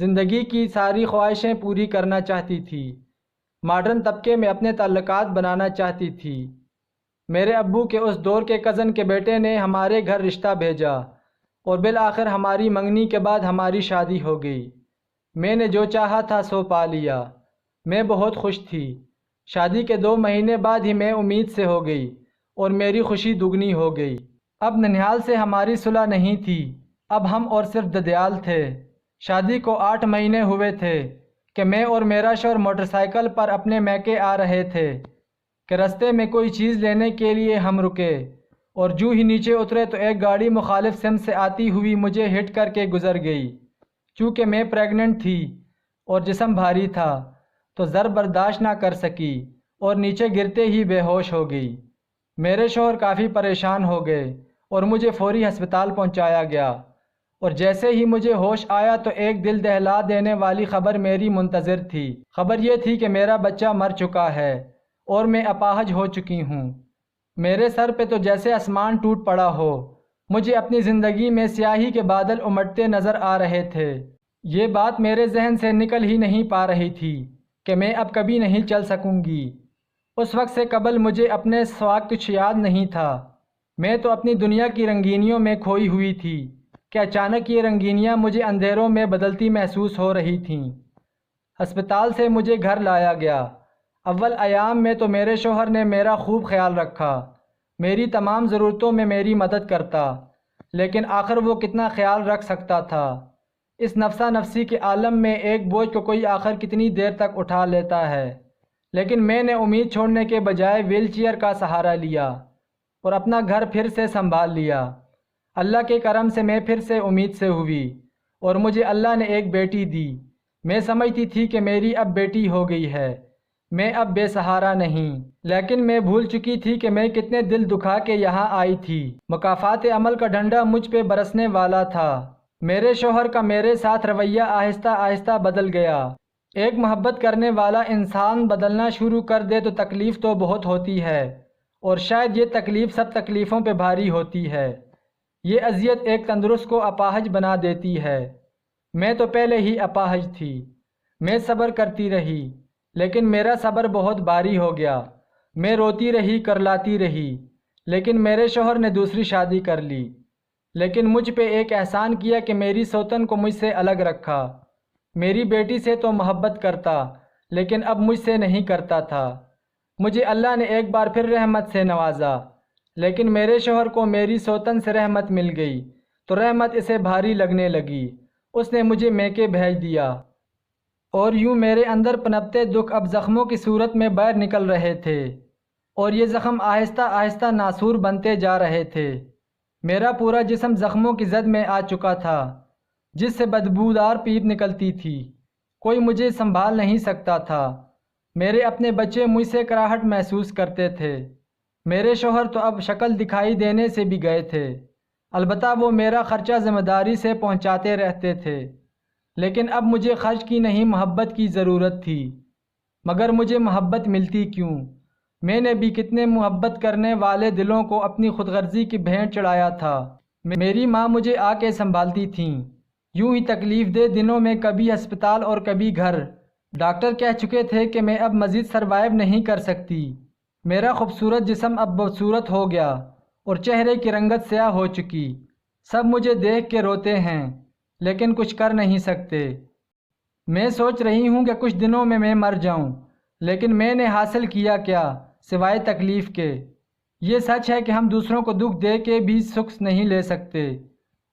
زندگی کی ساری خواہشیں پوری کرنا چاہتی تھی۔ ماڈرن طبقے میں اپنے تعلقات بنانا چاہتی تھی۔ میرے ابو کے اس دور کے کزن کے بیٹے نے ہمارے گھر رشتہ بھیجا اور بالآخر ہماری منگنی کے بعد ہماری شادی ہو گئی۔ میں نے جو چاہا تھا سو پا لیا۔ میں بہت خوش تھی۔ شادی کے 2 مہینے بعد ہی میں امید سے ہو گئی اور میری خوشی دگنی ہو گئی۔ اب ننیہال سے ہماری صلح نہیں تھی، اب ہم اور صرف ددیال تھے۔ شادی کو 8 مہینے ہوئے تھے کہ میں اور میرا شوہر موٹر سائیکل پر اپنے میکے آ رہے تھے کہ رستے میں کوئی چیز لینے کے لیے ہم رکے اور جو ہی نیچے اترے تو ایک گاڑی مخالف سمت سے آتی ہوئی مجھے ہٹ کر کے گزر گئی۔ چونکہ میں پریگننٹ تھی اور جسم بھاری تھا تو ضرب برداشت نہ کر سکی اور نیچے گرتے ہی بے ہوش ہو گئی۔ میرے شوہر کافی پریشان ہو گئے اور مجھے فوری ہسپتال پہنچایا گیا، اور جیسے ہی مجھے ہوش آیا تو ایک دل دہلا دینے والی خبر میری منتظر تھی۔ خبر یہ تھی کہ میرا بچہ مر چکا ہے اور میں اپاہج ہو چکی ہوں۔ میرے سر پہ تو جیسے آسمان ٹوٹ پڑا ہو۔ مجھے اپنی زندگی میں سیاہی کے بادل امٹتے نظر آ رہے تھے۔ یہ بات میرے ذہن سے نکل ہی نہیں پا رہی تھی کہ میں اب کبھی نہیں چل سکوں گی۔ اس وقت سے قبل مجھے اپنے سوا کچھ یاد نہیں تھا۔ میں تو اپنی دنیا کی رنگینیوں میں کھوئی ہوئی تھی کہ اچانک یہ رنگینیاں مجھے اندھیروں میں بدلتی محسوس ہو رہی تھیں۔ ہسپتال سے مجھے گھر لایا گیا۔ اول ایام میں تو میرے شوہر نے میرا خوب خیال رکھا، میری تمام ضرورتوں میں میری مدد کرتا، لیکن آخر وہ کتنا خیال رکھ سکتا تھا؟ اس نفسا نفسی کے عالم میں ایک بوجھ کو کوئی آخر کتنی دیر تک اٹھا لیتا ہے؟ لیکن میں نے امید چھوڑنے کے بجائے ویل چیئر کا سہارا لیا اور اپنا گھر پھر سے سنبھال لیا۔ اللہ کے کرم سے میں پھر سے امید سے ہوئی اور مجھے اللہ نے ایک بیٹی دی۔ میں سمجھتی تھی کہ میری اب بیٹی ہو گئی ہے، میں اب بے سہارا نہیں، لیکن میں بھول چکی تھی کہ میں کتنے دل دکھا کے یہاں آئی تھی۔ مکافات عمل کا ڈنڈا مجھ پہ برسنے والا تھا۔ میرے شوہر کا میرے ساتھ رویہ آہستہ آہستہ بدل گیا۔ ایک محبت کرنے والا انسان بدلنا شروع کر دے تو تکلیف تو بہت ہوتی ہے، اور شاید یہ تکلیف سب تکلیفوں پہ بھاری ہوتی ہے۔ یہ اذیت ایک تندرست کو اپاہج بنا دیتی ہے۔ میں تو پہلے ہی اپاہج تھی۔ میں صبر کرتی رہی، لیکن میرا صبر بہت بھاری ہو گیا۔ میں روتی رہی، کرلاتی رہی، لیکن میرے شوہر نے دوسری شادی کر لی۔ لیکن مجھ پہ ایک احسان کیا کہ میری سوتن کو مجھ سے الگ رکھا۔ میری بیٹی سے تو محبت کرتا، لیکن اب مجھ سے نہیں کرتا تھا۔ مجھے اللہ نے ایک بار پھر رحمت سے نوازا، لیکن میرے شوہر کو میری سوتن سے رحمت مل گئی تو رحمت اسے بھاری لگنے لگی۔ اس نے مجھے میکے بھیج دیا، اور یوں میرے اندر پنپتے دکھ اب زخموں کی صورت میں باہر نکل رہے تھے، اور یہ زخم آہستہ آہستہ ناسور بنتے جا رہے تھے۔ میرا پورا جسم زخموں کی زد میں آ چکا تھا، جس سے بدبودار پیپ نکلتی تھی۔ کوئی مجھے سنبھال نہیں سکتا تھا۔ میرے اپنے بچے مجھ سے کراہٹ محسوس کرتے تھے۔ میرے شوہر تو اب شکل دکھائی دینے سے بھی گئے تھے، البتہ وہ میرا خرچہ ذمہ داری سے پہنچاتے رہتے تھے، لیکن اب مجھے خرچ کی نہیں محبت کی ضرورت تھی۔ مگر مجھے محبت ملتی کیوں؟ میں نے بھی کتنے محبت کرنے والے دلوں کو اپنی خود غرضی کی بھینٹ چڑھایا تھا۔ میری ماں مجھے آ کے سنبھالتی تھیں، یوں ہی تکلیف دہ دنوں میں کبھی ہسپتال اور کبھی گھر۔ ڈاکٹر کہہ چکے تھے کہ میں اب مزید سروائیو نہیں کر سکتی۔ میرا خوبصورت جسم اب بدصورت ہو گیا اور چہرے کی رنگت سیاہ ہو چکی۔ سب مجھے دیکھ کے روتے ہیں، لیکن کچھ کر نہیں سکتے۔ میں سوچ رہی ہوں کہ کچھ دنوں میں مر جاؤں، لیکن میں نے حاصل کیا کیا سوائے تکلیف کے؟ یہ سچ ہے کہ ہم دوسروں کو دکھ دے کے بھی سکھ نہیں لے سکتے،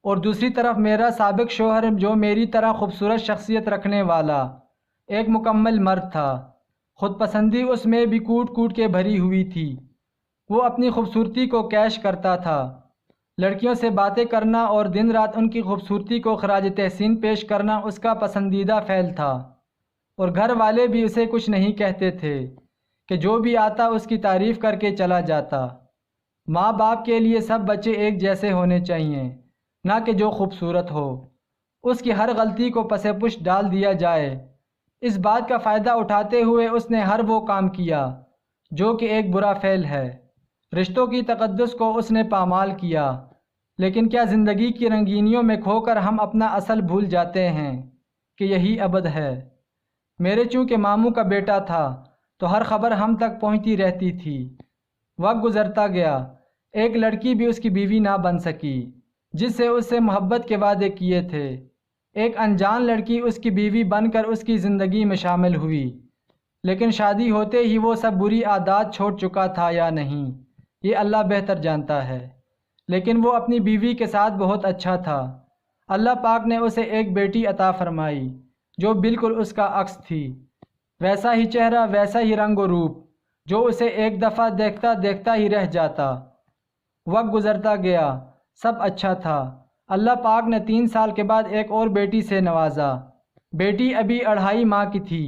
اور دوسری طرف میرا سابق شوہر جو میری طرح خوبصورت شخصیت رکھنے والا ایک مکمل مرد تھا، خود پسندی اس میں بھی کوٹ کوٹ کے بھری ہوئی تھی۔ وہ اپنی خوبصورتی کو کیش کرتا تھا۔ لڑکیوں سے باتیں کرنا اور دن رات ان کی خوبصورتی کو خراج تحسین پیش کرنا اس کا پسندیدہ فعل تھا، اور گھر والے بھی اسے کچھ نہیں کہتے تھے کہ جو بھی آتا اس کی تعریف کر کے چلا جاتا۔ ماں باپ کے لیے سب بچے ایک جیسے ہونے چاہیے، نہ کہ جو خوبصورت ہو، اس کی ہر غلطی کو پس پش ڈال دیا جائے۔ اس بات کا فائدہ اٹھاتے ہوئے اس نے ہر وہ کام کیا جو کہ ایک برا فعل ہے۔ رشتوں کی تقدس کو اس نے پامال کیا، لیکن کیا زندگی کی رنگینیوں میں کھو کر ہم اپنا اصل بھول جاتے ہیں؟ کہ یہی ابد ہے۔ میرے چونکہ ماموں کا بیٹا تھا تو ہر خبر ہم تک پہنچتی رہتی تھی۔ وقت گزرتا گیا، ایک لڑکی بھی اس کی بیوی نہ بن سکی جس سے اس سے محبت کے وعدے کیے تھے۔ ایک انجان لڑکی اس کی بیوی بن کر اس کی زندگی میں شامل ہوئی، لیکن شادی ہوتے ہی وہ سب بری عادات چھوڑ چکا تھا یا نہیں، یہ اللہ بہتر جانتا ہے، لیکن وہ اپنی بیوی کے ساتھ بہت اچھا تھا۔ اللہ پاک نے اسے ایک بیٹی عطا فرمائی جو بالکل اس کا عکس تھی، ویسا ہی چہرہ، ویسا ہی رنگ و روپ، جو اسے ایک دفعہ دیکھتا دیکھتا ہی رہ جاتا۔ وقت گزرتا گیا، سب اچھا تھا۔ اللہ پاک نے 3 سال کے بعد ایک اور بیٹی سے نوازا۔ بیٹی ابھی 2.5 ماہ کی تھی۔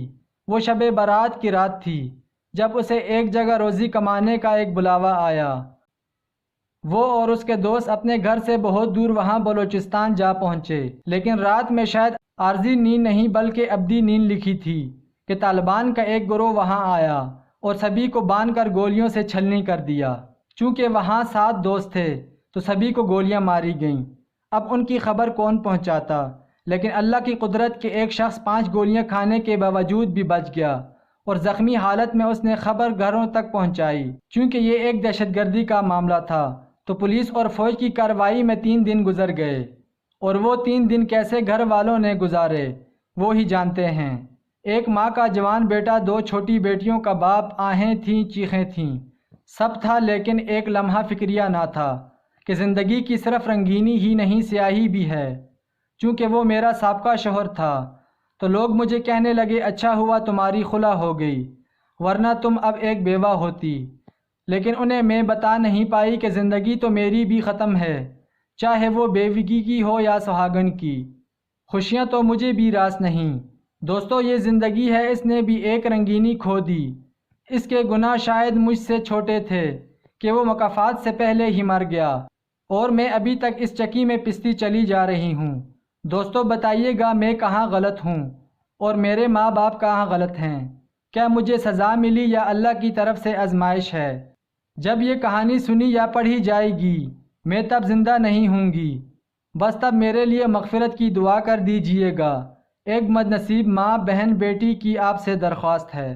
وہ شب برات کی رات تھی جب اسے ایک جگہ روزی کمانے کا ایک بلاوا آیا۔ وہ اور اس کے دوست اپنے گھر سے بہت دور وہاں بلوچستان جا پہنچے، لیکن رات میں شاید عارضی نیند نہیں بلکہ ابدی نیند لکھی تھی کہ طالبان کا ایک گروہ وہاں آیا اور سبھی کو باندھ کر گولیوں سے چھلنی کر دیا۔ چونکہ وہاں 7 دوست تھے تو سبھی کو گولیاں ماری گئیں۔ اب ان کی خبر کون پہنچاتا، لیکن اللہ کی قدرت کہ ایک شخص 5 گولیاں کھانے کے باوجود بھی بچ گیا اور زخمی حالت میں اس نے خبر گھروں تک پہنچائی۔ چونکہ یہ ایک دہشت گردی کا معاملہ تھا تو پولیس اور فوج کی کارروائی میں 3 دن گزر گئے، اور وہ 3 دن کیسے گھر والوں نے گزارے وہ ہی جانتے ہیں۔ ایک ماں کا جوان بیٹا، 2 چھوٹی بیٹیوں کا باپ، آہیں تھیں، چیخیں تھیں، سب تھا، لیکن ایک لمحہ فکریہ نہ تھا کہ زندگی کی صرف رنگینی ہی نہیں، سیاہی بھی ہے۔ چونکہ وہ میرا سابقہ شوہر تھا تو لوگ مجھے کہنے لگے، اچھا ہوا تمہاری خلا ہو گئی، ورنہ تم اب ایک بیوہ ہوتی۔ لیکن انہیں میں بتا نہیں پائی کہ زندگی تو میری بھی ختم ہے، چاہے وہ بیوگی کی ہو یا سہاگن کی۔ خوشیاں تو مجھے بھی راس نہیں۔ دوستو، یہ زندگی ہے، اس نے بھی ایک رنگینی کھو دی۔ اس کے گناہ شاید مجھ سے چھوٹے تھے کہ وہ مکافات سے پہلے ہی مر گیا، اور میں ابھی تک اس چکی میں پستی چلی جا رہی ہوں۔ دوستو، بتائیے گا میں کہاں غلط ہوں اور میرے ماں باپ کہاں غلط ہیں؟ کیا مجھے سزا ملی یا اللہ کی طرف سے آزمائش ہے؟ جب یہ کہانی سنی یا پڑھی جائے گی میں تب زندہ نہیں ہوں گی، بس تب میرے لیے مغفرت کی دعا کر دیجئے گا۔ ایک بد نصیب ماں، بہن، بیٹی کی آپ سے درخواست ہے۔